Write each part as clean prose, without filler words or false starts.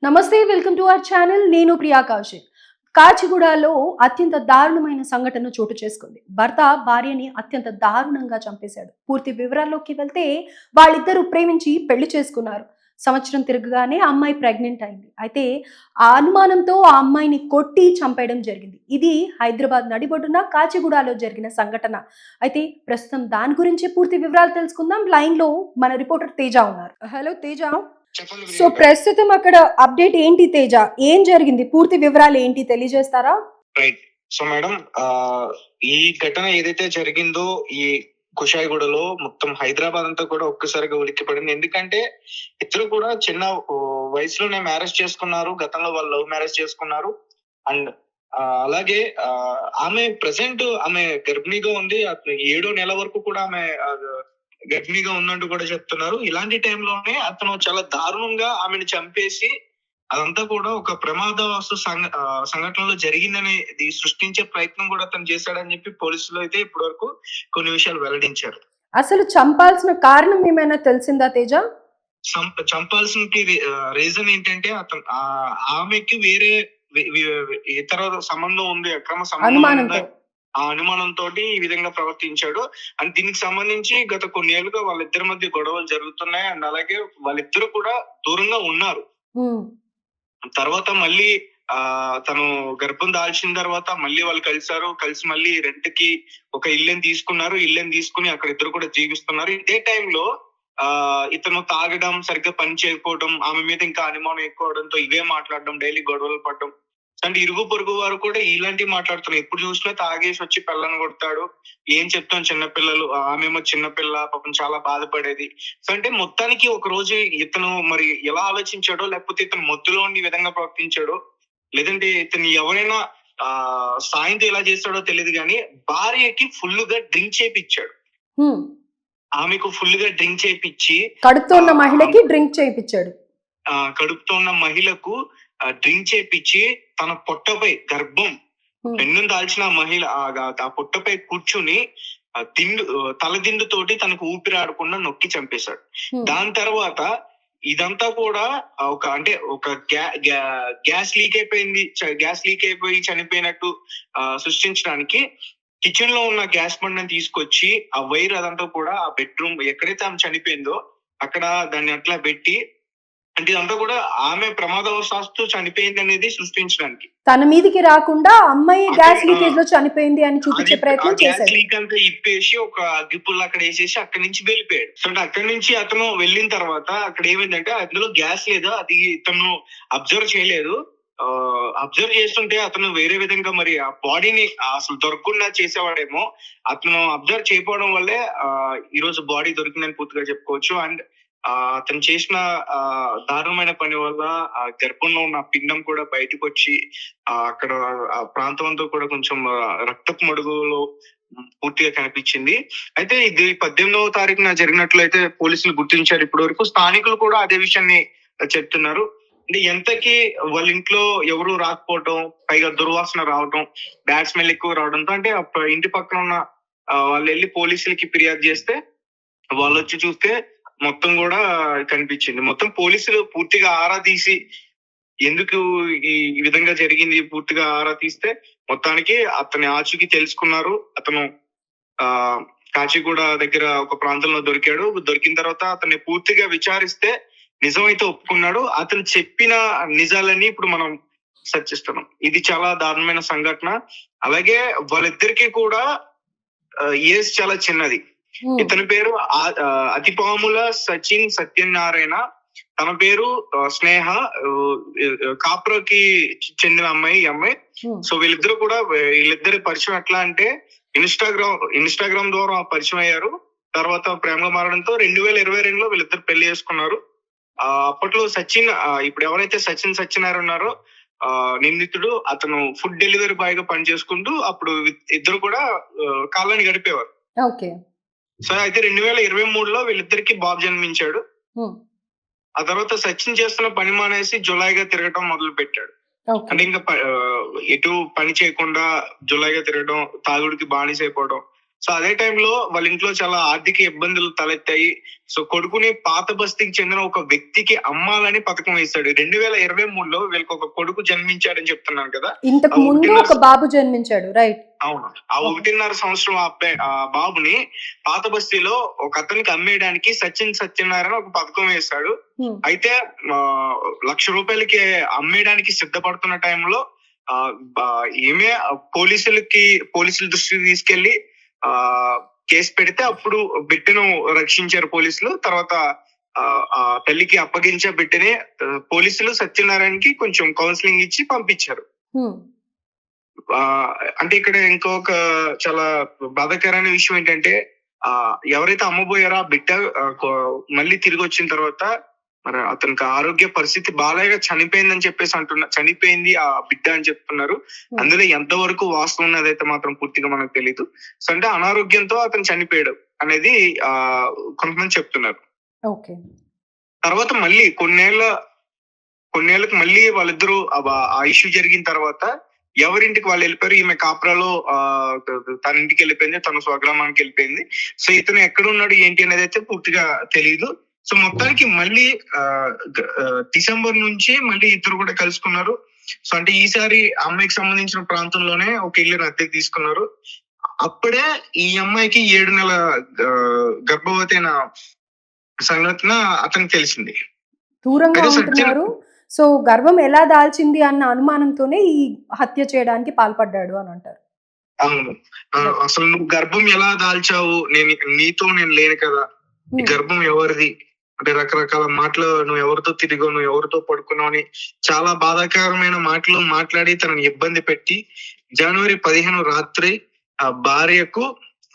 నమస్తే welcome to our channel. నేను ప్రియా కౌశిక్. కాచిగూడలో అత్యంత దారుణమైన సంఘటన చోటు చేసుకుంది. భర్త భార్యని అత్యంత దారుణంగా చంపేశాడు. పూర్తి వివరాల్లోకి వెళ్తే వాళ్ళిద్దరూ ప్రేమించి పెళ్లి చేసుకున్నారు. సంవత్సరం తిరగగానే ఆ అమ్మాయి ప్రెగ్నెంట్ అయింది. అయితే ఆ అనుమానంతో ఆ అమ్మాయిని కొట్టి చంపేయడం జరిగింది. ఇది హైదరాబాద్ నడిబొడ్డున కాచిగూడలో జరిగిన సంఘటన. అయితే ప్రస్తుతం దాని గురించి పూర్తి వివరాలు తెలుసుకుందాం. లైన్ లో మన రిపోర్టర్ తేజ ఉన్నారు. హలో తేజ. చెప్పండి సో ప్రియాంక. ప్రస్తుతం అక్కడ అప్డేట్ ఏంటి తేజ? ఏం జరిగింది? పూర్తి వివరాలు ఏంటి తెలియజేస్తారా? రైట్. సో మేడం, ఈ ఘటన ఏదైతే జరిగిందో ఈ కుషాయిగూడలో మొత్తం హైదరాబాద్ అంతా కూడా ఒక్కసారిగా ఉలిక్కిపడింది. ఎందుకంటే ఇద్దరు కూడా చిన్న వయసులోనే మ్యారేజ్ చేసుకున్నారు. గతంలో వాళ్ళు లవ్ మ్యారేజ్ చేసుకున్నారు. అండ్ అలాగే ఆమె ప్రెసెంట్ ఆమె గర్భిణిగా ఉంది. 7వ నెల వరకు కూడా ఆమె గర్భిణిగా ఉన్నట్టు కూడా చెప్తున్నారు. ఇలాంటి టైంలోనే అతను చాలా దారుణంగా ఆమెను చంపేసి అదంతా కూడా ఒక ప్రమాదవస్తు సంఘటనలో జరిగిందని ఇది సృష్టించే ప్రయత్నం కూడా అతను చేశాడని చెప్పి పోలీసులు అయితే ఇప్పటి వరకు కొన్ని విషయాలు వెల్లడించారు. అసలు చంపాల్సిన కారణం ఏమైనా తెలిసిందా తేజ? చంపాల్సిన రీజన్ ఏంటంటే అతను ఆమెకి వేరే ఇతర సంబంధం ఉంది, అక్రమ సంబంధం అనుమానంతో. ఆ అనుమానంతో ఈ విధంగా ప్రవర్తించాడు. అండ్ దీనికి సంబంధించి గత కొన్నేళ్లుగా వాళ్ళిద్దరి మధ్య గొడవలు జరుగుతున్నాయి. అండ్ అలాగే వాళ్ళిద్దరు కూడా దూరంగా ఉన్నారు. తర్వాత మళ్ళీ తను గర్భం దాల్చిన తర్వాత మళ్ళీ వాళ్ళు కలిసారు. కలిసి మళ్ళీ రెంట్ కి ఒక ఇల్లుని తీసుకున్నారు. ఇల్లుని తీసుకుని అక్కడ ఇద్దరు కూడా జీవిస్తున్నారు. ఇదే టైంలో ఇతను తాగడం, సరిగ్గా పని చేయకపోవడం, ఆమె మీద ఇంకా అనుమానం ఎక్కువ అవడంతో ఇవే మాట్లాడడం, డైలీ గొడవలు పడడం. అంటే ఇరుగు పొరుగు వారు కూడా ఇలాంటివి మాట్లాడుతున్నారు. ఎప్పుడు చూసినా తాగేసి వచ్చి పిల్లని కొడతాడు, ఏం చెప్తాం చిన్నపిల్లలు, ఆమెమో చిన్నపిల్ల, పాపం చాలా బాధపడేది. సో అంటే మొత్తానికి ఒక రోజు ఇతను మరి ఎలా ఆలోచించాడో, లేకపోతే ఇతను మత్తులో ఉండి ఈ విధంగా ప్రవర్తించాడో, లేదంటే ఇతను ఎవరైనా సాయంతో ఎలా చేస్తాడో తెలియదు కానీ భార్యకి ఫుల్ గా డ్రింక్ చేపిచ్చాడు. ఆమెకు ఫుల్ గా డ్రింక్ చేపిచ్చి కడుపుతో ఉన్న మహిళకి డ్రింక్ చేయించాడు. కడుపుతో ఉన్న మహిళకు డ్రింక్ చేపిచ్చి తన పొట్టపై గర్భం పెన్నును దాల్చిన మహిళ ఆ పొట్టపై కూర్చుని తలదిండుతోటి తనకు ఊపిరాడకుండా నొక్కి చంపేశాడు. దాని తర్వాత ఇదంతా కూడా ఒక గ్యాస్ లీక్ అయిపోయింది, గ్యాస్ లీక్ అయిపోయి చనిపోయినట్టు సృష్టించడానికి కిచెన్ లో ఉన్న గ్యాస్ బండని తీసుకొచ్చి ఆ వైర్ అదంతా కూడా ఆ బెడ్రూమ్ ఎక్కడైతే ఆమె చనిపోయిందో అక్కడ దాన్ని అట్లా పెట్టి, అంటే ఇదంతా కూడా ఆమె ప్రమాదవశాత్తు చనిపోయింది అనేది సృష్టించడానికి, తన మీదికి రాకుండా అమ్మాయి గ్యాస్ లీకేజ్ లో చనిపోయింది అని చూపించే ప్రయత్నం గ్యాస్ చేశాడు. లీక్ అంతా ఇప్పేసి ఒక అగ్గిపుల్ల అక్కడ వేసేసి అక్కడి నుంచి వెళ్ళిపోయాడు. సో అంటే అక్కడి నుంచి అతను వెళ్ళిన తర్వాత అక్కడ ఏమైందంటే అందులో గ్యాస్ లేదు, అది ఇతను అబ్జర్వ్ చేయలేదు. అబ్జర్వ్ చేస్తుంటే అతను వేరే విధంగా మరి ఆ బాడీని అసలు దొరకకుండా చేసేవాడేమో. అతను అబ్జర్వ్ చేయకపోవడం వల్లే ఈ రోజు బాడీ దొరికిందని పూర్తిగా చెప్పుకోవచ్చు. అండ్ అతను చేసిన దారుణమైన పని వల్ల ఆ గర్భంలో ఉన్న పిండం కూడా బయటకు వచ్చి అక్కడ ఆ ప్రాంతం అంతా కూడా కొంచెం రక్తపు మడుగులో పూర్తిగా కనిపించింది. అయితే ఇది 18వ తారీఖున జరిగినట్లయితే పోలీసులు గుర్తించారు. ఇప్పటి వరకు స్థానికులు కూడా అదే విషయాన్ని చెప్తున్నారు. అంటే ఎంతకి వాళ్ళ ఇంట్లో ఎవరు రాకపోవడం, పైగా దుర్వాసన రావడం, బ్యాడ్ స్మెల్ ఎక్కువ రావడంతో అంటే ఇంటి పక్కన ఉన్న వాళ్ళు వెళ్ళి పోలీసులకి ఫిర్యాదు చేస్తే వాళ్ళు వచ్చి చూస్తే మొత్తం కూడా కనిపించింది. మొత్తం పోలీసులు పూర్తిగా ఆరా తీసి ఎందుకు ఈ విధంగా జరిగింది పూర్తిగా ఆరా తీస్తే మొత్తానికి అతని ఆచూకీ తెలుసుకున్నారు. అతను కాచిగూడ దగ్గర ఒక ప్రాంతంలో దొరికాడు. దొరికిన తర్వాత అతన్ని పూర్తిగా విచారిస్తే నిజమైతే ఒప్పుకున్నాడు. అతను చెప్పిన నిజాలన్నీ ఇప్పుడు మనం చర్చిస్తున్నాం. ఇది చాలా దారుణమైన సంఘటన. అలాగే వాళ్ళిద్దరికీ కూడా ఏజ్ చాలా చిన్నది. ఇతని పేరు అతిపాముల సచిన్ సత్యనారాయణ, తన పేరు స్నేహ, కాప్రోకి చెందిన అమ్మాయి ఈ అమ్మాయి. సో వీళ్ళిద్దరి పరిచయం ఎట్లా అంటే ఇన్స్టాగ్రామ్ ద్వారా పరిచయం అయ్యారు. తర్వాత ప్రేమగా మారడంతో 2022లో వీళ్ళిద్దరు పెళ్లి చేసుకున్నారు. అప్పట్లో సచిన్, ఇప్పుడు ఎవరైతే సచిన్ సత్యనారాయణ ఉన్నారో నిందితుడు, అతను ఫుడ్ డెలివరీ బాయ్ గా పని చేసుకుంటూ అప్పుడు ఇద్దరు కూడా కాలాన్ని గడిపేవారు. సో అయితే 2023లో వీళ్ళిద్దరికి బాబు జన్మించాడు. ఆ తర్వాత సచిన్ చేస్తున్న పని మానేసి జులాయిగా తిరగటం మొదలు పెట్టాడు. అంటే ఇంకా ఎటు పని చేయకుండా జులాయిగా తిరగడం, తాగుడికి బానిసైపోవడం. సో అదే టైంలో వాళ్ళ ఇంట్లో చాలా ఆర్థిక ఇబ్బందులు తలెత్తాయి. సో కొడుకుని పాత బస్తీకి చెందిన ఒక వ్యక్తికి అమ్మాలని పథకం వేశాడు. 2023లో వీళ్ళకి ఒక కొడుకు జన్మించాడని చెప్తున్నాను కదా. ఇంతకు ముందు ఒక బాబు జన్మించాడు, రైట్? అవును. ఆ 1.5 సంవత్సరం ఆ బాబుని పాత బస్తీలో ఒక అతనికి అమ్మేయడానికి సత్యనారాయణ ఒక పథకం వేశాడు. అయితే ₹1,00,000 అమ్మేయడానికి సిద్ధపడుతున్న టైంలో ఏమే పోలీసుల దృష్టికి తీసుకెళ్లి కేసు పెడితే అప్పుడు బిడ్డను రక్షించారు పోలీసులు. తర్వాత ఆ తల్లికి అప్పగించే బిడ్డని పోలీసులు సత్యనారాయణకి కొంచెం కౌన్సిలింగ్ ఇచ్చి పంపించారు. అంటే ఇక్కడ ఇంకొక చాలా బాధాకరమైన విషయం ఏంటంటే ఎవరైతే అమ్మబోయారో ఆ బిడ్డ మళ్ళీ తిరిగి వచ్చిన తర్వాత మరి అతనికి ఆరోగ్య పరిస్థితి బాగా చనిపోయిందని చెప్పేసి చనిపోయింది ఆ బిడ్డ అని చెప్తున్నారు. అందులో ఎంతవరకు వాస్తవం ఉన్నదైతే మాత్రం పూర్తిగా మనకు తెలియదు. సో అంటే అనారోగ్యంతో అతను చనిపోయాడు అనేది కొంతమంది చెప్తున్నారు. తర్వాత మళ్ళీ కొన్నేళ్ళకి మళ్ళీ వాళ్ళిద్దరూ ఆ ఇష్యూ జరిగిన తర్వాత ఎవరింటికి వాళ్ళు వెళ్ళిపోయారు. ఈమె కాపురాలో తన ఇంటికి వెళ్ళిపోయింది, తన స్వగ్రామానికి వెళ్ళిపోయింది. సో ఇతను ఎక్కడ ఉన్నాడు ఏంటి అనేది అయితే పూర్తిగా తెలియదు. సో మొత్తానికి మళ్ళీ డిసెంబర్ నుంచి మళ్ళీ ఇద్దరు కూడా కలుసుకున్నారు. సో అంటే ఈసారి అమ్మాయికి సంబంధించిన ప్రాంతంలోనే ఒక ఇల్లు అద్దెకి తీసుకున్నారు. అప్పుడే ఈ అమ్మాయికి 7 నెలల గర్భవతి అయిన సంగతిన అతనికి తెలిసింది. దూరంగా ఉంటున్నారు. సో గర్భం ఎలా దాల్చింది అన్న అనుమానంతోనే ఈ హత్య చేయడానికి పాల్పడ్డాడు అని అంటారు. అవును. అసలు నువ్వు గర్భం ఎలా దాల్చావు, నీతో నేను లేను కదా, ఈ గర్భం ఎవరిది అంటే రకరకాల మాటలు, నువ్వు ఎవరితో తిరిగావు, నువ్వు ఎవరితో పడుకున్నావు అని చాలా బాధాకరమైన మాటలు మాట్లాడి తనని ఇబ్బంది పెట్టి జనవరి 15 రాత్రి ఆ భార్యకు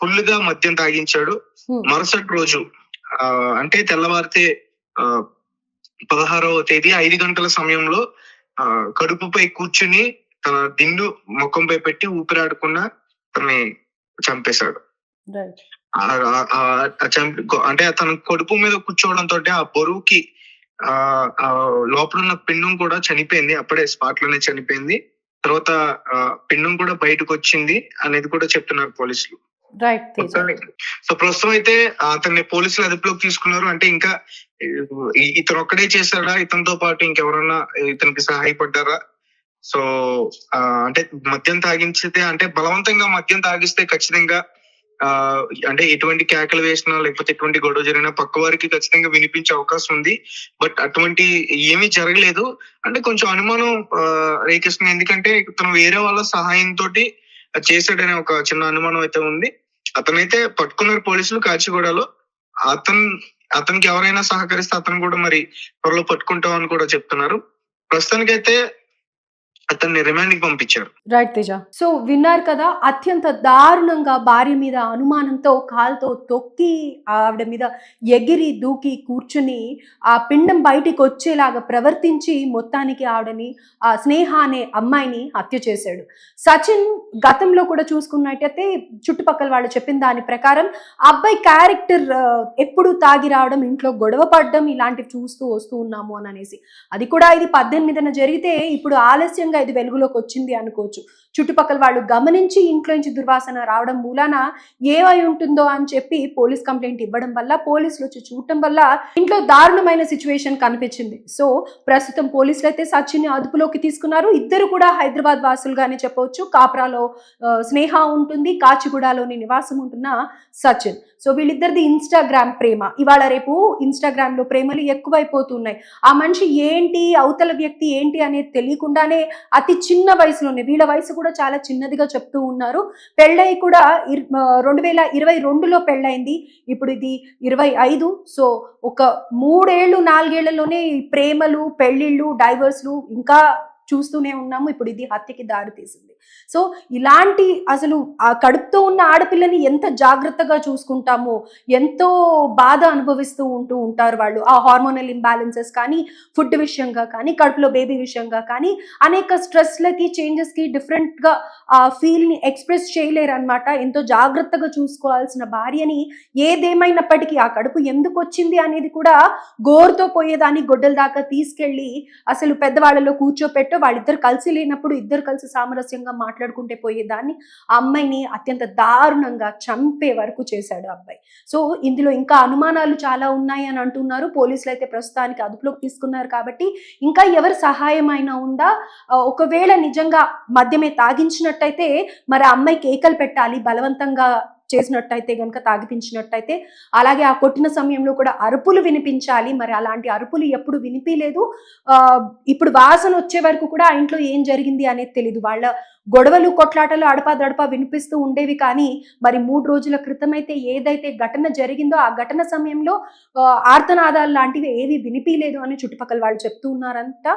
ఫుల్ గా మద్యం తాగించాడు. మరుసటి రోజు అంటే తెల్లవారితే 16వ తేదీ 5 గంటల సమయంలో కడుపుపై కూర్చుని తన దిండు ముఖంపై పెట్టి ఊపిరాడకుండా తనని చంపేశాడు. అంటే తన కడుపు మీద కూర్చోవడంతో ఆ బరువుకి లోపల ఉన్న పిండం కూడా చనిపోయింది. అప్పుడే స్పాట్ లోనే చనిపోయింది. తర్వాత పిండం కూడా బయటకు వచ్చింది అనేది కూడా చెప్తున్నారు పోలీసులు. సో ప్రస్తుతం అయితే అతన్ని పోలీసులు అదుపులోకి తీసుకున్నారు. అంటే ఇంకా ఇతను ఒక్కడే చేశాడా, ఇతనితో పాటు ఇంకెవరన్నా ఇతనికి సహాయపడ్డారా? సో అంటే మద్యం తాగించితే, అంటే బలవంతంగా మద్యం తాగిస్తే ఖచ్చితంగా అంటే ఎటువంటి కేకలు వేసినా లేకపోతే ఎటువంటి గొడవ జరిగినా పక్క వారికి ఖచ్చితంగా వినిపించే అవకాశం ఉంది. బట్ అటువంటి ఏమీ జరగలేదు. అంటే కొంచెం అనుమానం రేకిస్తుంది. ఎందుకంటే తను వేరే వాళ్ళ సహాయంతో చేశాడనే ఒక చిన్న అనుమానం అయితే ఉంది. అతనైతే పట్టుకున్నారు పోలీసులు కాచిగూడలో. అతనికి ఎవరైనా సహకరిస్తే అతను కూడా మరి త్వరలో పట్టుకుంటాం అని కూడా చెప్తున్నారు. ప్రస్తుతానికైతే అతన్ని రిమాండ్ కి పంపించారు. రైట్ తేజ. సో విన్నారు కదా, అత్యంత దారుణంగా భార్య మీద అనుమానంతో కాల్తో తొక్కి ఆవిడ మీద ఎగిరి దూకి కూర్చుని ఆ పిండం బయటికి వచ్చేలాగా ప్రవర్తించి మొత్తానికి ఆవిడని ఆ స్నేహ అనే అమ్మాయిని హత్య చేశాడు. సచిన్ గతంలో కూడా చూసుకున్నట్టయితే చుట్టుపక్కల వాళ్ళు చెప్పిన దాని ప్రకారం అబ్బాయి క్యారెక్టర్ ఎప్పుడు తాగి రావడం, ఇంట్లో గొడవ పడడం ఇలాంటివి చూస్తూ వస్తూ ఉన్నాము అని అనేసి, అది కూడా ఇది 18న జరిగితే ఇప్పుడు ఆలస్యంగా ఇది వెలుగులోకి వచ్చింది అనుకోవచ్చు. చుట్టుపక్కల వాళ్ళు గమనించి ఇంట్లో నుంచి దుర్వాసన రావడం మూలాన ఏమై ఉంటుందో అని చెప్పి పోలీస్ కంప్లైంట్ ఇవ్వడం వల్ల, పోలీసులు వచ్చి చూడటం వల్ల ఇంట్లో దారుణమైన సిచ్యువేషన్ కనిపించింది. సో ప్రస్తుతం పోలీసులు అయితే సచిన్ ని అదుపులోకి తీసుకున్నారు. ఇద్దరు కూడా హైదరాబాద్ వాసులుగానే చెప్పవచ్చు. కాప్రాలో స్నేహ ఉంటుంది, కాచిగూడలోని నివాసం ఉంటున్న సచిన్. సో వీళ్ళిద్దరిది ఇన్స్టాగ్రామ్ ప్రేమ. ఇవాళ రేపు ఇన్స్టాగ్రామ్ లో ప్రేమలు ఎక్కువైపోతున్నాయి. ఆ మనిషి ఏంటి, అవతల వ్యక్తి ఏంటి అనేది తెలియకుండానే అతి చిన్న వయసులోనే, వీళ్ళ వయసు కూడా చాలా చిన్నదిగా చెప్తూ ఉన్నారు. పెళ్ళై కూడా 2022లో పెళ్ళైంది. ఇప్పుడు ఇది 25. సో ఒక 3 ఏళ్ళు 4 ఏళ్లలోనే ప్రేమలు, పెళ్లిళ్ళు, డైవర్స్లు ఇంకా చూస్తూనే ఉన్నాము. ఇప్పుడు ఇది హత్యకి దారి తీసింది. సో ఇలాంటి అసలు ఆ కడుపుతో ఉన్న ఆడపిల్లని ఎంత జాగ్రత్తగా చూసుకుంటామో, ఎంతో బాధ అనుభవిస్తూ ఉంటారు వాళ్ళు. ఆ హార్మోనల్ ఇంబ్యాలెన్సెస్ కానీ, ఫుడ్ విషయంగా కానీ, కడుపులో బేబీ విషయంగా కానీ, అనేక స్ట్రెస్లకి, చేంజెస్కి డిఫరెంట్గా ఆ ఫీల్ని ఎక్స్ప్రెస్ చేయలేరు అనమాట. ఎంతో జాగ్రత్తగా చూసుకోవాల్సిన భార్యని ఏదేమైనప్పటికీ ఆ కడుపు ఎందుకు వచ్చింది అనేది కూడా గోరుతో పోయేదాన్ని గొడ్డల దాకా తీసుకెళ్ళి అసలు పెద్దవాళ్ళలో కూర్చోపెట్టో, వాళ్ళిద్దరు కలిసి లేనప్పుడు ఇద్దరు కలిసి సామరస్యంగా మాట్లాడుకుంటే పోయేదాన్ని ఆ అమ్మాయిని అత్యంత దారుణంగా చంపే వరకు చేశాడు ఆ అబ్బాయి. సో ఇందులో ఇంకా అనుమానాలు చాలా ఉన్నాయి అని అంటున్నారు. పోలీసులు అయితే ప్రస్తుతానికి అదుపులోకి తీసుకున్నారు కాబట్టి ఇంకా ఎవరి సహాయం అయినా ఉందా? ఒకవేళ నిజంగా మద్యమే తాగించినట్టయితే మరి ఆ అమ్మాయి కేకలు పెట్టాలి, బలవంతంగా చేసినట్టయితే గనుక, తాగిపించినట్టయితే. అలాగే ఆ కొట్టిన సమయంలో కూడా అరుపులు వినిపించాలి. మరి అలాంటి అరుపులు ఎప్పుడు వినిపిలేదు. ఇప్పుడు వాసన వచ్చే వరకు కూడా ఆ ఇంట్లో ఏం జరిగింది అనేది తెలీదు. వాళ్ళ గొడవలు, కొట్లాటలు అడపాదడపా వినిపిస్తూ ఉండేవి. కానీ మరి 3 రోజుల క్రితమైతే ఏదైతే ఘటన జరిగిందో ఆ ఘటన సమయంలో ఆర్తనాదాలు లాంటివి ఏవి వినిపిలేదు అని చుట్టుపక్కల వాళ్ళు చెప్తూ ఉన్నారంట.